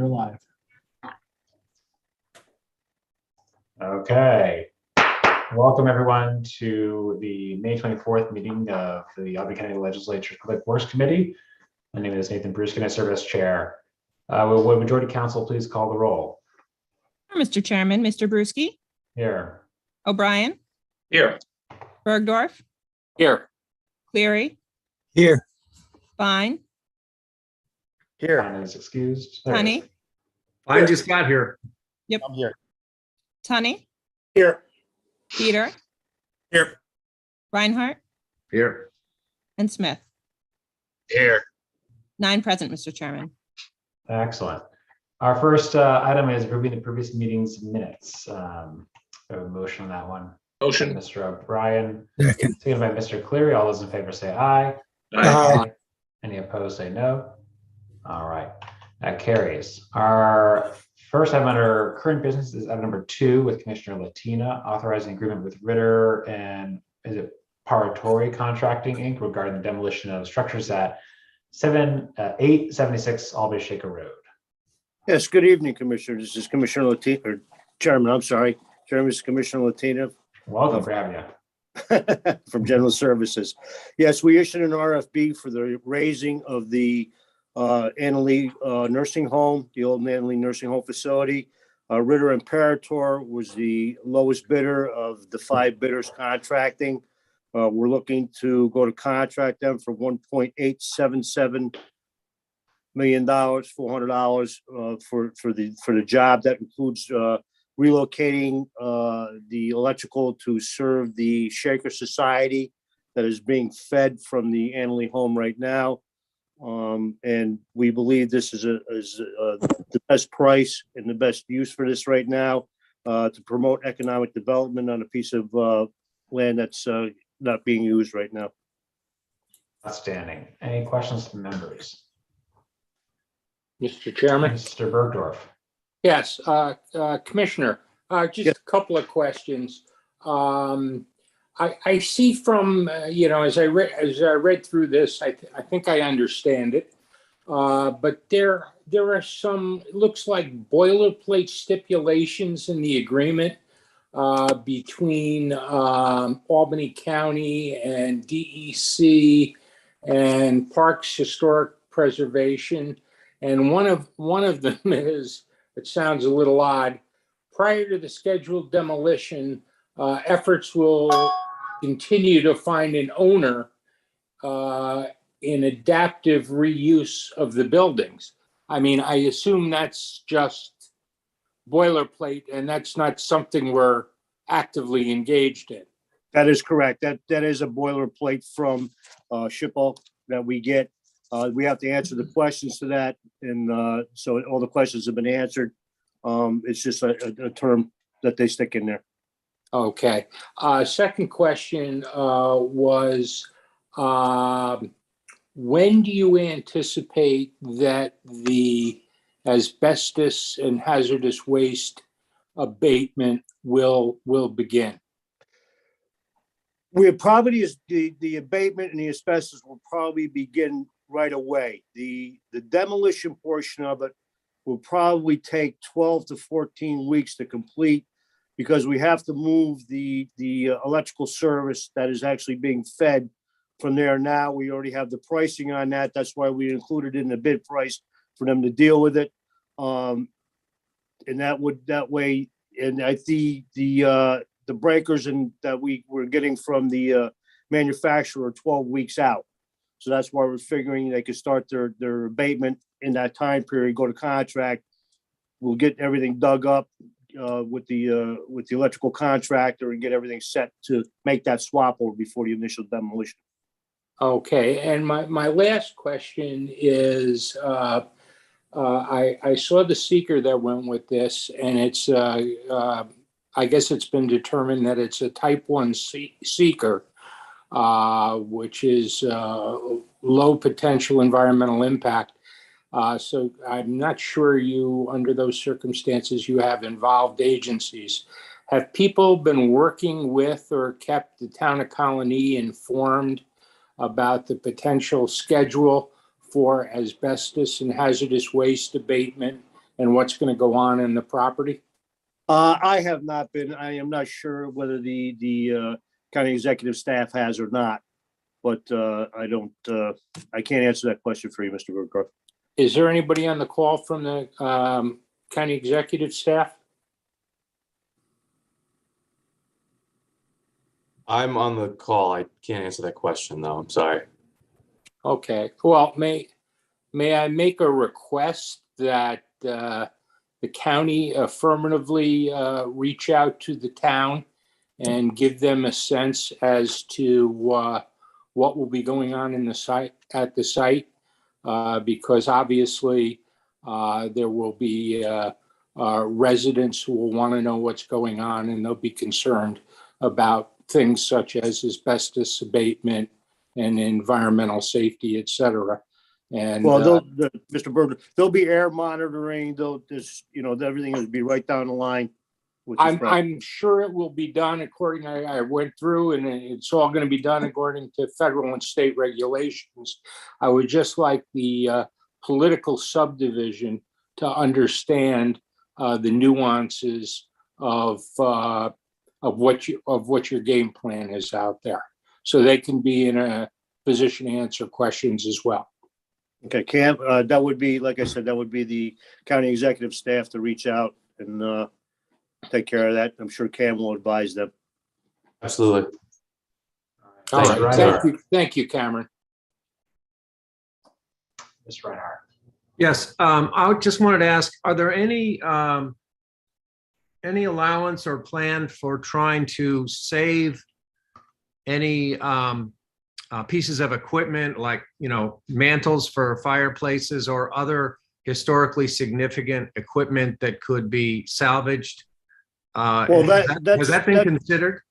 you're live. Okay. Welcome everyone to the May 24th meeting of the Albany County Legislature Public Works Committee. My name is Nathan Bruce, and I serve as chair. Would majority council please call the roll? Mr. Chairman, Mr. Brusky, Here. O'Brien, Here. Bergdorf, Here. Cleary, Here. Fine, Here. Fine is excused. There it Tunney, is. I just got here. I'm here. Tunney, Here. Peter, Here. Reinhardt, Here. and Smith. Here. 9 present, Mr. Chairman. Excellent. Our first item is approving the previous meeting's minutes. A motion on that one. Motion. Mr. O'Brien, Second. seconded by Mr. Cleary. All those in favor say aye. Aye. Any opposed say no. All right, that carries. Our first item under current business is item number 2 with Commissioner Latina, authorizing agreement with Ritter and is it Paratori Contracting Inc. regarding the demolition of structures at 876 Albany Shaker Road. Yes, good evening, Commissioner. This is Commissioner Latina, or Chairman, I'm sorry. Chairman, this is Commissioner Latina Welcome for having you. from General Services. Yes, we issued an RFB for the raising of the Annalee Nursing Home, the old Annalee Nursing Home facility. Ritter and Parator was the lowest bidder of the 5 bidders contracting. We're looking to go to contract them for $1.877 million, $400 for the job. That includes relocating the electrical to serve the Shaker Society that is being fed from the Annalee home right now. And we believe this is the best price and the best use for this right now to promote economic development on a piece of land that's not being used right now. Outstanding. Any questions from members? Mr. Chairman? Mr. Bergdorf. Yes, Commissioner, just Yes. a couple of questions. I see from, as I read through this, I think I understand it. But there are some, it looks like boilerplate stipulations in the agreement between Albany County and DEC and Parks Historic Preservation. And one of them is, it sounds a little odd, prior to the scheduled demolition, efforts will continue to find an owner in adaptive reuse of the buildings. I mean, I assume that's just boilerplate and that's not something we're actively engaged in. That is correct. That is a boilerplate from SHPO that we get. We have to answer the questions to that, and so all the questions have been answered. It's just a term that they stick in there. Okay. Second question was, when do you anticipate that the asbestos and hazardous waste abatement will begin? We probably is the abatement and the asbestos will probably begin right away. The demolition portion of it will probably take 12 to 14 weeks to complete because we have to move the electrical service that is actually being fed from there. Now we already have the pricing on that. That's why we included it in the bid price for them to deal with it. And that way, and I see the breakers and that we were getting from the manufacturer 12 weeks out. So that's why we're figuring they could start their abatement in that time period, go to contract. We'll get everything dug up with the electrical contractor and get everything set to make that swap over before the initial demolition. Okay, and my last question is, I saw the seeker that went with this, and it's, I guess it's been determined that it's a type 1 seeker, which is low potential environmental impact. So I'm not sure under those circumstances, you have involved agencies. Have people been working with or kept the town of Colony informed about the potential schedule for asbestos and hazardous waste abatement and what's going to go on in the property? I have not been, I am not sure whether the county executive staff has or not. But I don't, I can't answer that question for you, Mr. Woodruff. Is there anybody on the call from the county executive staff? I'm on the call. I can't answer that question though. I'm sorry. Okay, well, may I make a request that the county affirmatively reach out to the town and give them a sense as to what will be going on in the site, at the site? Because obviously there will be residents who will want to know what's going on, and they'll be concerned about things such as asbestos abatement and environmental safety, et cetera. And Well, Mr. Berger, there'll be air monitoring, they'll just, everything will be right down the line. which is right. I'm sure it will be done according, I went through and it's all going to be done according to federal and state regulations. I would just like the political subdivision to understand the nuances of what your game plan is out there, so they can be in a position to answer questions as well. Okay, Cam, that would be, like I said, that would be the county executive staff to reach out and take care of that. I'm sure Cam will advise them. Absolutely. All Thank right, you, Reinhardt. thank you, Cameron. Ms. Reinhardt. Yes, I just wanted to ask, are there any allowance or plan for trying to save any pieces of equipment like, mantles for fireplaces or other historically significant equipment that could be salvaged? Well, Has that been considered?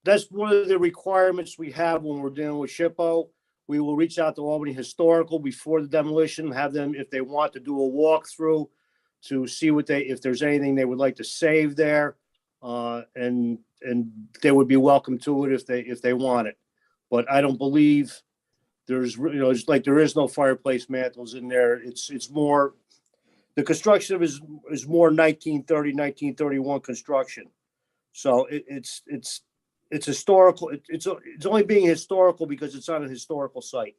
That's one of the requirements we have when we're dealing with SHPO. We will reach out to Albany Historical before the demolition, have them, if they want to do a walkthrough to see if there's anything they would like to save there. And they would be welcome to it if they want it. But I don't believe there's, it's like there is no fireplace mantles in there. It's more, the construction is more 1930, 1931 construction. So it's historical. It's only being historical because it's on a historical site.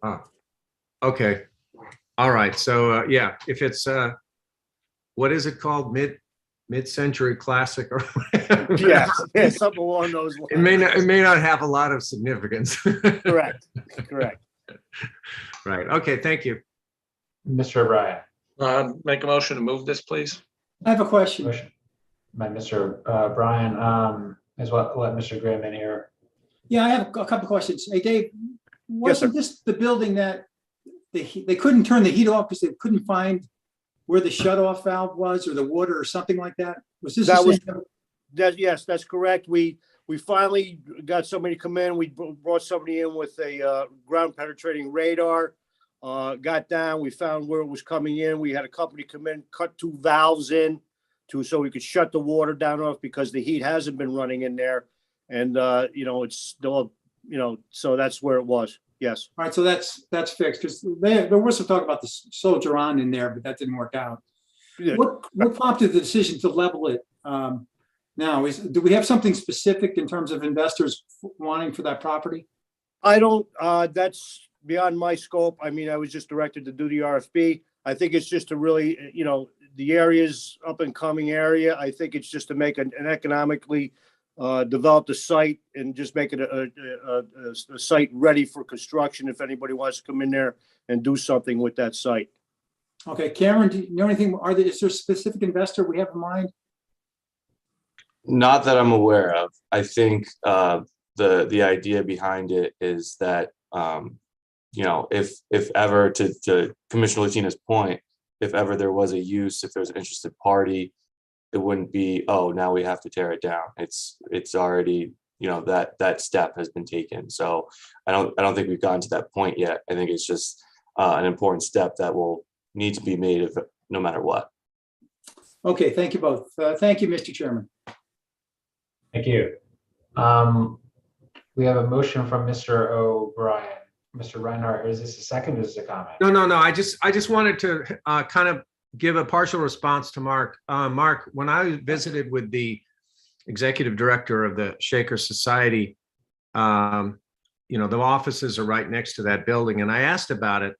Oh, okay. All right. So, yeah, if it's, what is it called? Mid-century classic or whatever. Yeah, something along those lines. It may not have a lot of significance. Correct. Right. Okay. Thank you. Mr. O'Brien. Make a motion to move this, please. I have a question. Motion by Mr. Bryan, as well, let Mr. Graham in here. Yeah, I have a couple of questions. Hey, Dave, Yes, sir. wasn't this the building that they couldn't turn the heat off because they couldn't find where the shut-off valve was or the water or something like that? Was this? That the was- same- Yes, that's correct. We finally got somebody to come in. We brought somebody in with a ground penetrating radar. Got down, we found where it was coming in. We had a company come in, cut 2 valves in so we could shut the water down off because the heat hasn't been running in there. And, it's still, so that's where it was. Yes. All right, so that's fixed because there was some talk about the soldier on in there, but that didn't work out. Yeah. What prompted the decision to level it now? Do we have something specific in terms of investors wanting for that property? I don't, that's beyond my scope. I mean, I was just directed to do the RFP. I think it's just to really, the area's up and coming area. I think it's just to make an economically develop the site and just make it a site ready for construction if anybody wants to come in there and do something with that site. Okay, Cameron, do you know anything? Is there a specific investor we have in mind? Not that I'm aware of. I think the idea behind it is that if ever, to Commissioner Latina's point, if ever there was a use, if there's an interested party, it wouldn't be, oh, now we have to tear it down. It's already, that step has been taken. So I don't think we've gotten to that point yet. I think it's just an important step that will need to be made no matter what. Okay, thank you both. Thank you, Mr. Chairman. Thank you. We have a motion from Mr. O'Brien. Mr. Reinhardt, is this a second or is this a comment? No. I just wanted to kind of give a partial response to Mark. Mark, when I visited with the executive director of the Shaker Society, the offices are right next to that building, and I asked about it.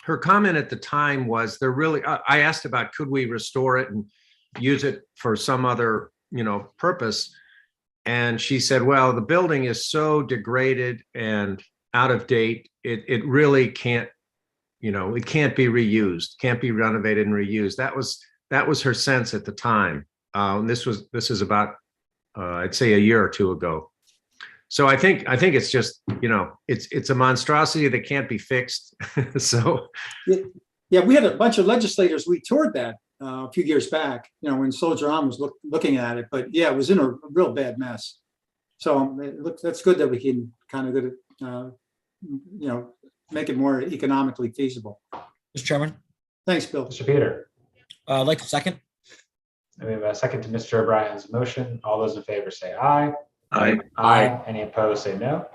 Her comment at the time was I asked about, could we restore it and use it for some other, purpose? And she said, well, the building is so degraded and out of date, it really can't, it can't be reused, can't be renovated and reused. That was her sense at the time. This is about, I'd say, a year or two ago. So I think it's just, it's a monstrosity that can't be fixed. So Yeah, we had a bunch of legislators. We toured that a few years back, when Soldier On was looking at it. But yeah, it was in a real bad mess. So that's good that we can kind of get it, make it more economically feasible. Mr. Chairman, Thanks, Bill. Mr. Peter. I'd like to second. And we have a second to Mr. O'Brien's motion. All those in favor say aye. I, Aye. Any opposed, say no.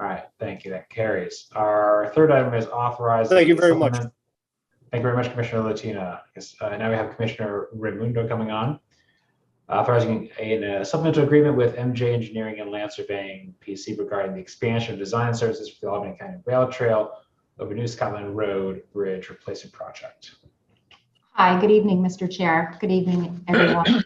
All right, thank you. That carries. Our third item is authorized. Thank you very much. Thank you very much, Commissioner Latina. Now we have Commissioner Raimundo coming on. Authorizing a supplemental agreement with MJ Engineering and Land Surveying PC regarding the expansion of design services for the Albany County Rail Trail over New Scotland Road Bridge Replacement Project. Hi, good evening, Mr. Chair. Good evening, everyone.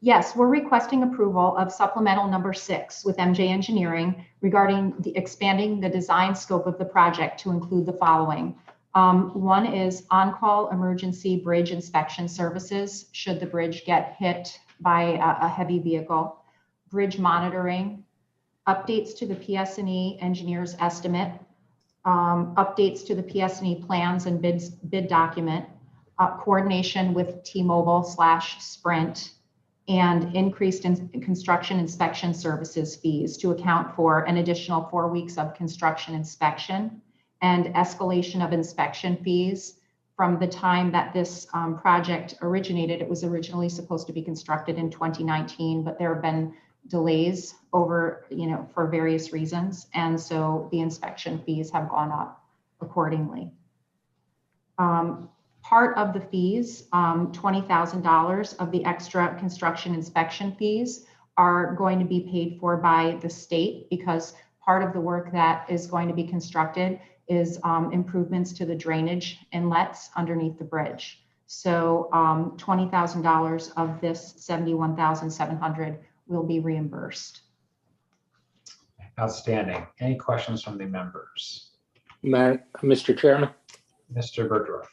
Yes, we're requesting approval of supplemental number 6 with MJ Engineering regarding expanding the design scope of the project to include the following. One is on-call emergency bridge inspection services should the bridge get hit by a heavy vehicle, bridge monitoring, updates to the PS&E engineer's estimate, updates to the PS&E plans and bid document, coordination with T-Mobile/Sprint, and increased construction inspection services fees to account for an additional 4 weeks of construction inspection and escalation of inspection fees from the time that this project originated. It was originally supposed to be constructed in 2019, but there have been delays over, for various reasons. And so the inspection fees have gone up accordingly. Part of the fees, $20,000 of the extra construction inspection fees are going to be paid for by the state because part of the work that is going to be constructed is improvements to the drainage inlets underneath the bridge. So $20,000 of this $71,700 will be reimbursed. Outstanding. Any questions from the members? Mr. Chairman. Mr. Bergdorf.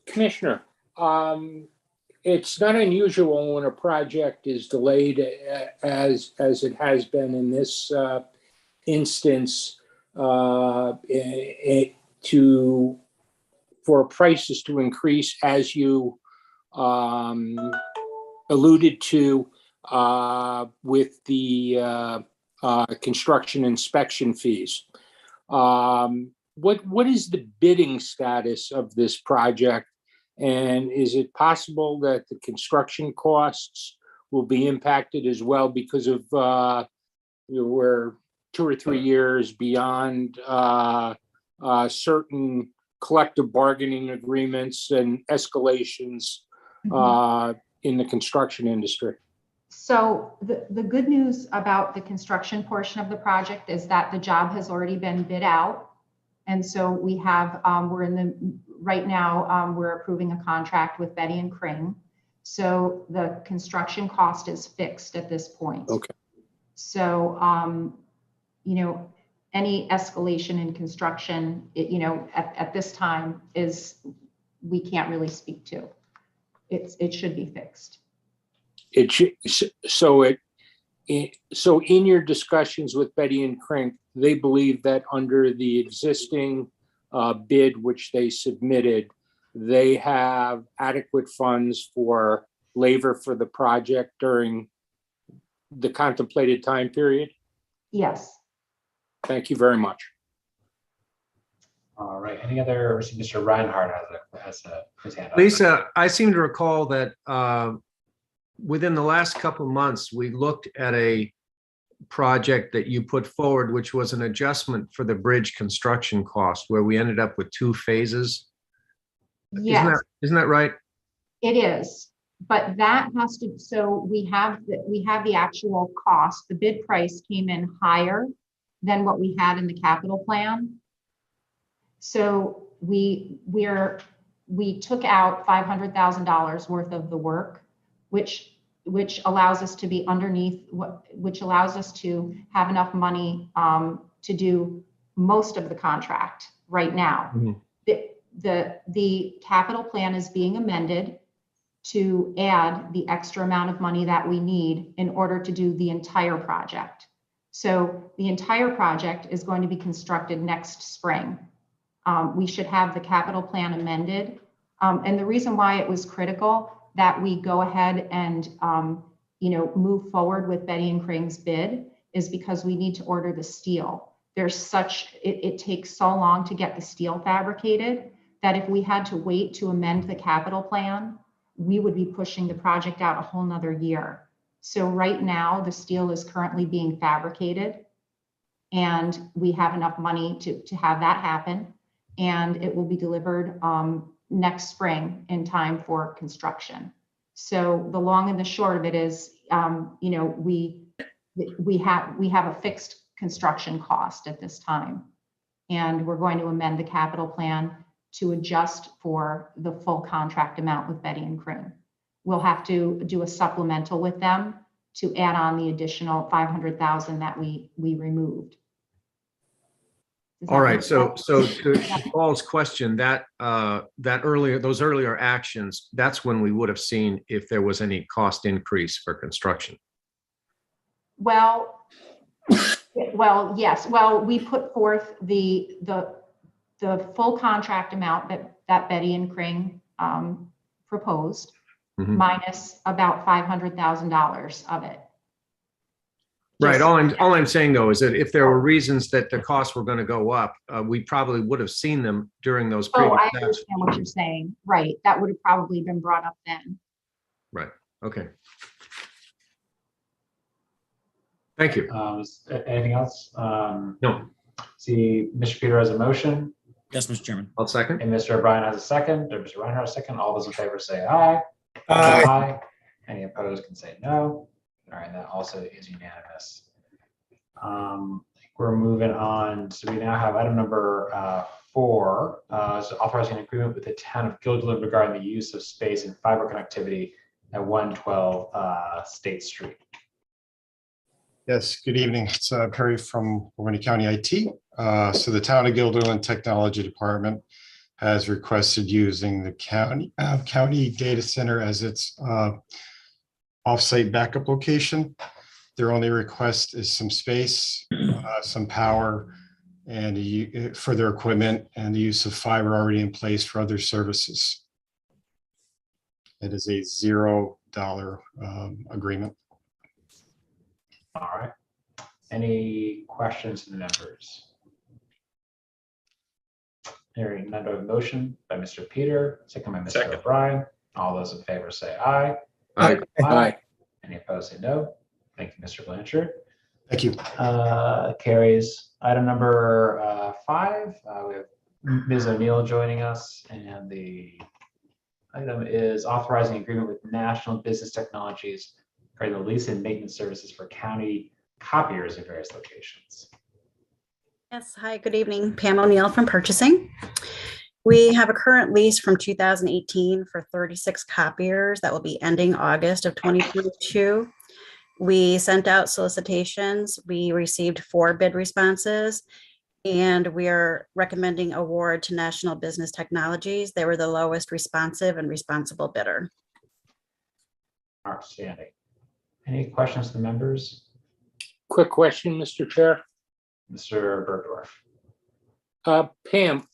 Commissioner, it's not unusual when a project is delayed as it has been in this instance for prices to increase, as you alluded to with the construction inspection fees. What is the bidding status of this project? And is it possible that the construction costs will be impacted as well because of we're 2 or 3 years beyond certain collective bargaining agreements and escalations in the construction industry? So the good news about the construction portion of the project is that the job has already been bid out. And so we have, right now, we're approving a contract with Betty and Kring. So the construction cost is fixed at this point. Okay. So, any escalation in construction, at this time we can't really speak to. It should be fixed. So in your discussions with Betty and Kring, they believe that under the existing bid, which they submitted, they have adequate funds for labor for the project during the contemplated time period? Yes. Thank you very much. All right. Any other? Mr. Reinhardt has his hand up. Lisa, I seem to recall that within the last couple of months, we looked at a project that you put forward, which was an adjustment for the bridge construction cost, where we ended up with 2 phases. Yes, Isn't that right? it is. But that has to, so we have the actual cost. The bid price came in higher than what we had in the capital plan. So we took out $500,000 worth of the work, which allows us to be underneath which allows us to have enough money to do most of the contract right now. Mhm. The capital plan is being amended to add the extra amount of money that we need in order to do the entire project. So the entire project is going to be constructed next spring. We should have the capital plan amended. And the reason why it was critical that we go ahead and move forward with Betty and Crane's bid is because we need to order the steel. It takes so long to get the steel fabricated that if we had to wait to amend the capital plan, we would be pushing the project out a whole nother year. So right now, the steel is currently being fabricated and we have enough money to have that happen. And it will be delivered next spring in time for construction. So the long and the short of it is, we have a fixed construction cost at this time. And we're going to amend the capital plan to adjust for the full contract amount with Betty and Crane. We'll have to do a supplemental with them to add on the additional 500,000 that we removed. Does that All right, make so sense? to Paul's question, those earlier actions, that's when we would have seen if there was any cost increase for construction. Well, yes. Well, we put forth the full contract amount that Betty and Crane proposed, Mhm. minus about $500,000 of it. Right, Just- all I'm saying though is that if there were reasons that the costs were going to go up, we probably would have seen them during those Oh, previous I steps. understand what you're saying. Right. That would have probably been brought up then. Right, okay. Thank you. Anything else? No, See, Mr. Peter has a motion Yes, Mr. Chairman. I'll second. and Mr. O'Brien has a second, or Mr. Reinhardt has a second. All those in favor say aye. Aye. Any opposed can say no. All right, that also is unanimous. We're moving on. So we now have item number 4, is authorizing an agreement with the town of Guilderland regarding the use of space and fiber connectivity at 112 State Street. Yes, good evening. It's Perry from Albany County IT. So the Town of Guilderland Technology Department has requested using the county data center as its offsite backup location. Their only request is some space, some power, and for their equipment, and the use of fiber already in place for other services. It is a $0 agreement. All right. Any questions from the members? Hearing none, of motion by Mr. Peter, second by Mr. O'Brien. All those in favor say aye. Aye. Aye. Any opposed say no. Thank you, Mr. Blanchard. Thank you. Carries. Item number 5, we have Ms. O'Neill joining us, and the item is authorizing agreement with National Business Technologies for the lease and maintenance services for county copiers in various locations. Yes, hi, good evening. Pam O'Neill from Purchasing. We have a current lease from 2018 for 36 copiers that will be ending August of 2022. We sent out solicitations. We received 4 bid responses, and we are recommending award to National Business Technologies. They were the lowest responsive and responsible bidder. Outstanding. Any questions from the members? Quick question, Mr. Chair. Mr. Bergdorf. Pam,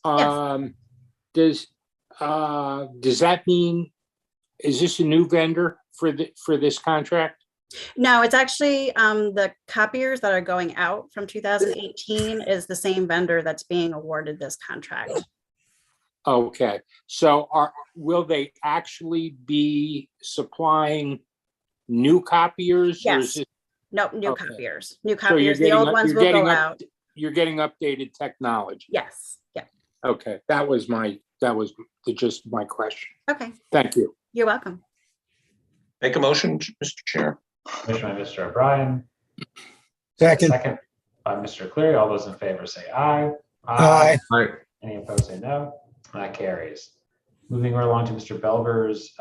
does that mean, is this a new vendor for this contract? No, it's actually the copiers that are going out from 2018 is the same vendor that's being awarded this contract. Okay, so will they actually be supplying new copiers? or is Yes. it- Nope, new Okay. copiers. New so you're copiers. The getting old up- ones you're will getting go up- out. You're getting updated technology? Yes, yeah. Okay, that was my That was just my question. Okay, Thank you. you're welcome. Make a motion, Mr. Chair. Motion by Mr. O'Brien, Second. second by Mr. Cleary. All those in favor say aye. Aye. Right. Any opposed say no. That carries. Moving right along to Mr. Belver's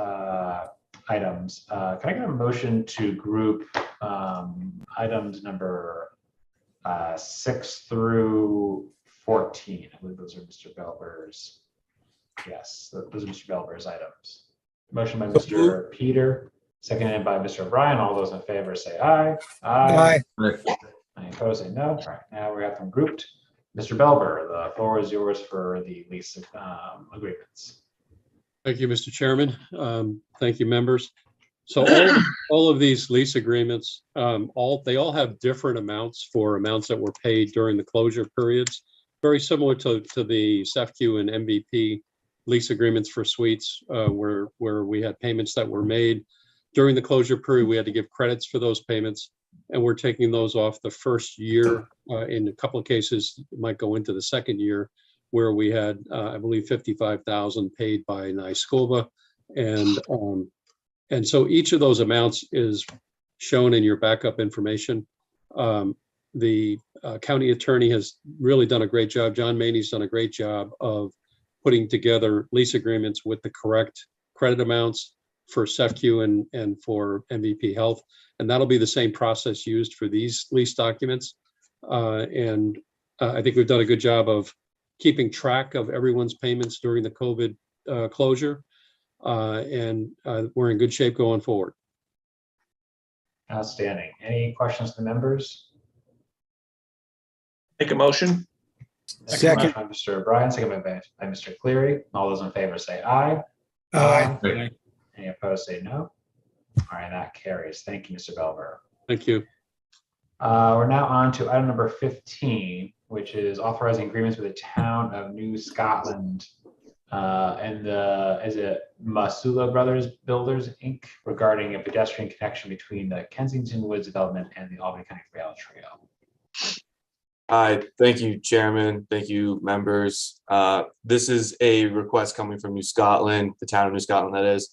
items. Can I get a motion to group items number 6 through 14? I believe those are Mr. Belver's. Yes, those are Mr. Belver's items. Motion by Mr. Peter, seconded by Mr. O'Brien. All those in favor say aye. Aye. Any opposed say no. All right, now we have them grouped. Mr. Belver, the floor is yours for the lease agreements. Thank you, Mr. Chairman. Thank you, members. So all of these lease agreements, they all have different amounts for amounts that were paid during the closure periods. Very similar to the SEFCU and MVP lease agreements for suites, where we had payments that were made during the closure period. We had to give credits for those payments, and we're taking those off the first year. In a couple of cases, it might go into the second year, where we had, I believe, 55,000 paid by NYSCOBA. And so each of those amounts is shown in your backup information. The county attorney has really done a great job. John Maney's done a great job of putting together lease agreements with the correct credit amounts for SEFCU and for MVP Health. And that'll be the same process used for these lease documents. I think we've done a good job of keeping track of everyone's payments during the COVID closure. We're in good shape going forward. Outstanding. Any questions from the members? Make a motion. Second. By Mr. O'Brien, second by Mr. Cleary. All those in favor say aye. Aye. Any opposed say no. All right, that carries. Thank you, Mr. Belver. Thank you. We're now on to item number 15, which is authorizing agreements with the town of New Scotland and is it Masula Brothers Builders, Inc. regarding a pedestrian connection between the Kensington Woods development and the Albany County Rail Trail. Hi, thank you, Chairman. Thank you, members. This is a request coming from New Scotland, the town of New Scotland, that is,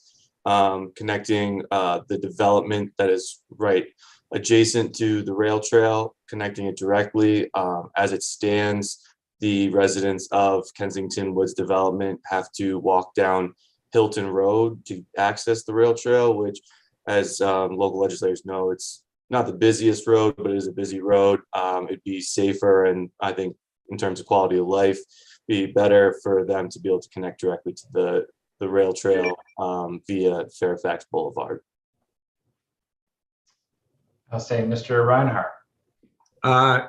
connecting the development that is right adjacent to the rail trail, connecting it directly. As it stands, the residents of Kensington Woods development have to walk down Hilton Road to access the rail trail, which, as local legislators know, it's not the busiest road, but it is a busy road. It'd be safer, and I think in terms of quality of life, be better for them to be able to connect directly to the rail trail via Fairfax Boulevard. I'll say Mr. Reinhardt.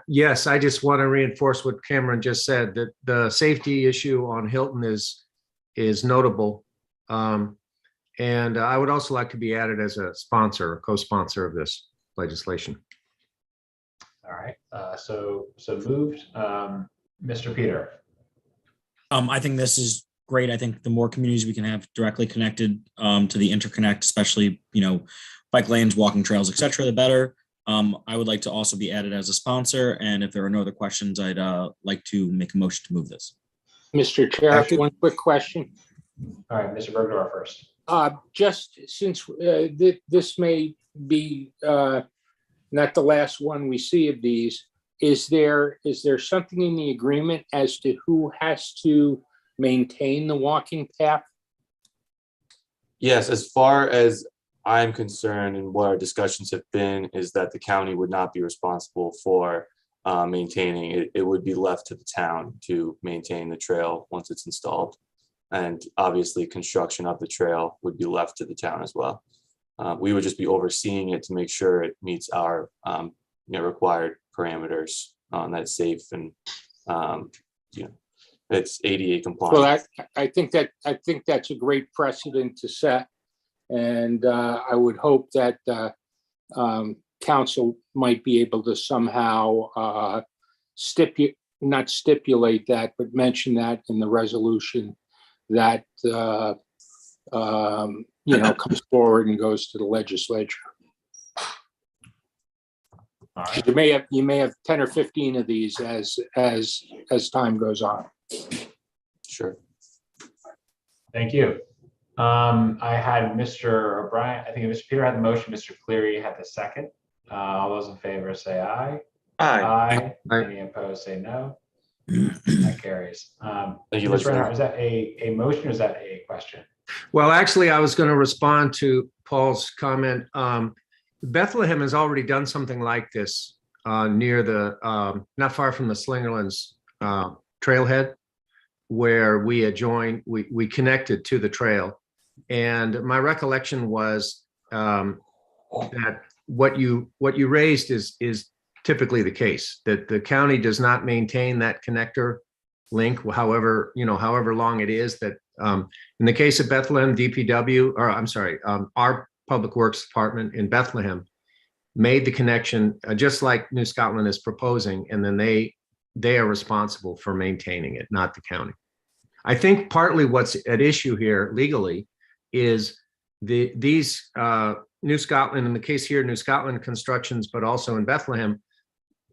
Yes, I just want to reinforce what Cameron just said, that the safety issue on Hilton is notable. And I would also like to be added as a sponsor, a co-sponsor of this legislation. All right, so moved. Mr. Peter. I think this is great. I think the more communities we can have directly connected to the interconnect, especially, bike lanes, walking trails, etc., the better. I would like to also be added as a sponsor. And if there are no other questions, I'd like to make a motion to move this. Mr. Chair, one quick question. All right, Mr. Bergdorf first. Just since this may be not the last one we see of these, is there something in the agreement as to who has to maintain the walking path? Yes, as far as I'm concerned and what our discussions have been is that the county would not be responsible for maintaining it. It would be left to the town to maintain the trail once it's installed. And obviously construction of the trail would be left to the town as well. We would just be overseeing it to make sure it meets our required parameters on that safe and it's ADA compliant. Well, I think that's a great precedent to set. And I would hope that council might be able to somehow not stipulate that, but mention that in the resolution that comes forward and goes to the legislature. All right. You may have 10 or 15 of these as time goes on. Sure. Thank you. I had Mr. O'Brien, I think Mr. Peter had the motion, Mr. Cleary had the second. All those in favor say aye. Aye. Aye. Any opposed, say no. That carries. Thank you, Ms. legislator. Reinhardt, is that a motion or is that a question? Well, actually, I was going to respond to Paul's comment. Bethlehem has already done something like this near the, not far from the Slingerlands trailhead, where we adjoined, we connected to the trail. And my recollection was that what you raised is typically the case, that the county does not maintain that connector link, however long it is. That in the case of Bethlehem, DPW, or I'm sorry, our Public Works Department in Bethlehem made the connection just like New Scotland is proposing, and then they are responsible for maintaining it, not the county. I think partly what's at issue here legally is these New Scotland, in the case here, New Scotland constructions, but also in Bethlehem,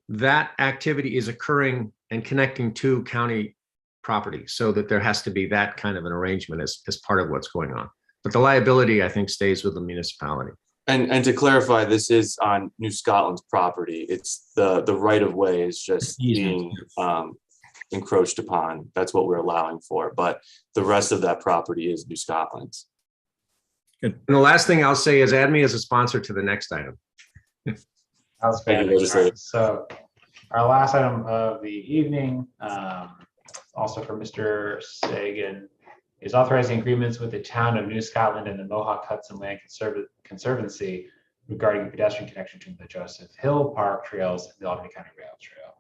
that activity is occurring and connecting to county property, so that there has to be that kind of an arrangement as part of what's going on. But the liability, I think, stays with the municipality. And to clarify, this is on New Scotland's property. It's the right of way is just being encroached upon. That's what we're allowing for. But the rest of that property is New Scotland's. And the last thing I'll say is add me as a sponsor to the next item. Outstanding. Thank you, legislator. So our last item of the evening, also for Mr. Sagan, is authorizing agreements with the town of New Scotland and the Mohawk Hudson Land Conservancy regarding pedestrian connection to the Joseph Hill Park trails and the Albany County Rail Trail.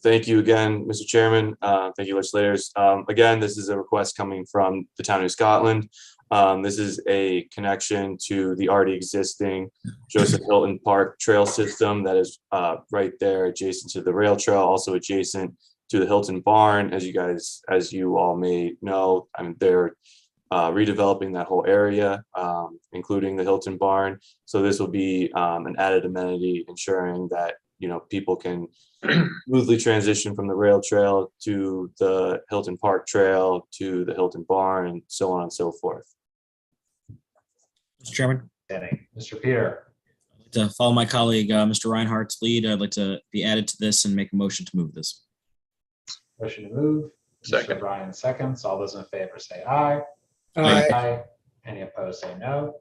Thank you again, Mr. Chairman. Thank you, legislators. Again, this is a request coming from the town of New Scotland. This is a connection to the already existing Joseph Hilton Park trail system that is right there adjacent to the rail trail, also adjacent to the Hilton Barn. As you all may know, I mean, they're redeveloping that whole area, including the Hilton Barn. So this will be an added amenity, ensuring that people can smoothly transition from the rail trail to the Hilton Park Trail to the Hilton Barn, and so on and so forth. Mr. Chairman, Mr. Peter. I'd like to follow my colleague, Mr. Reinhardt's lead. I'd like to be added to this and make a motion to move this. Motion to move. Second. Mr. Bryan seconds. All those in favor say aye. Aye. Any opposed say no.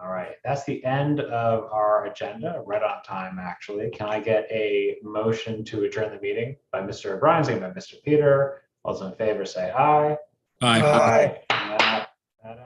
All right, that's the end of our agenda, right on time, actually. Can I get a motion to adjourn the meeting by Mr. O'Brien, second by Mr. Peter? All those in favor say aye. Aye. Aye.